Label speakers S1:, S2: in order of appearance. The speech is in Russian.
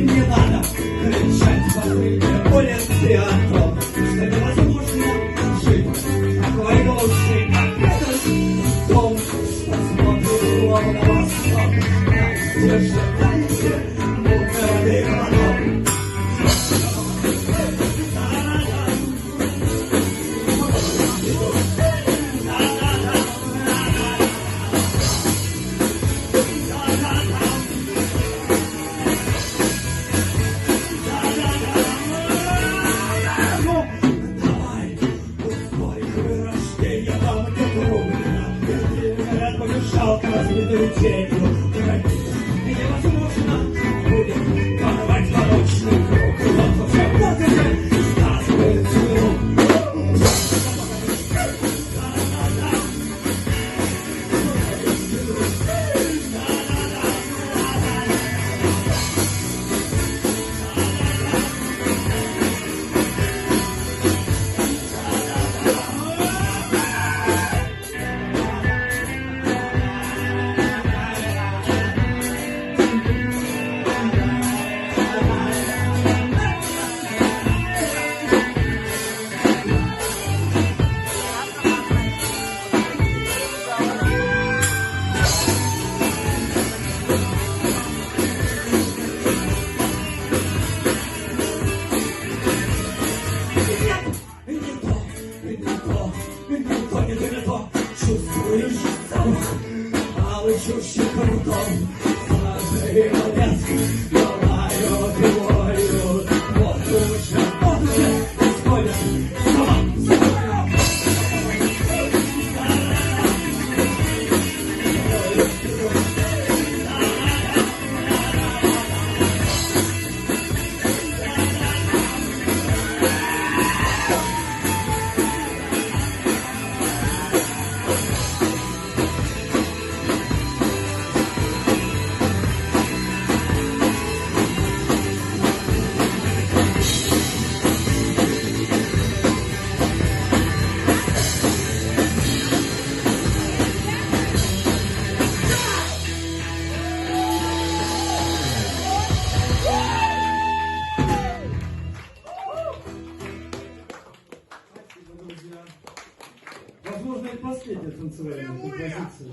S1: не надо кричать покрытие улицы о том, что невозможно жить такой души, как этот дом, что смотрит словно на восток, там, где живете мутной воды глоток. Жалко разбитую тенью, невозможно будет порвать порочный круг. Вот уже вот уже сказывает свою. Чувствуешь запах алчущих ртом, сажей блеск, пылают и воют. Вот уже исходит сама.
S2: Возможно, это последняя танцевальная композиция.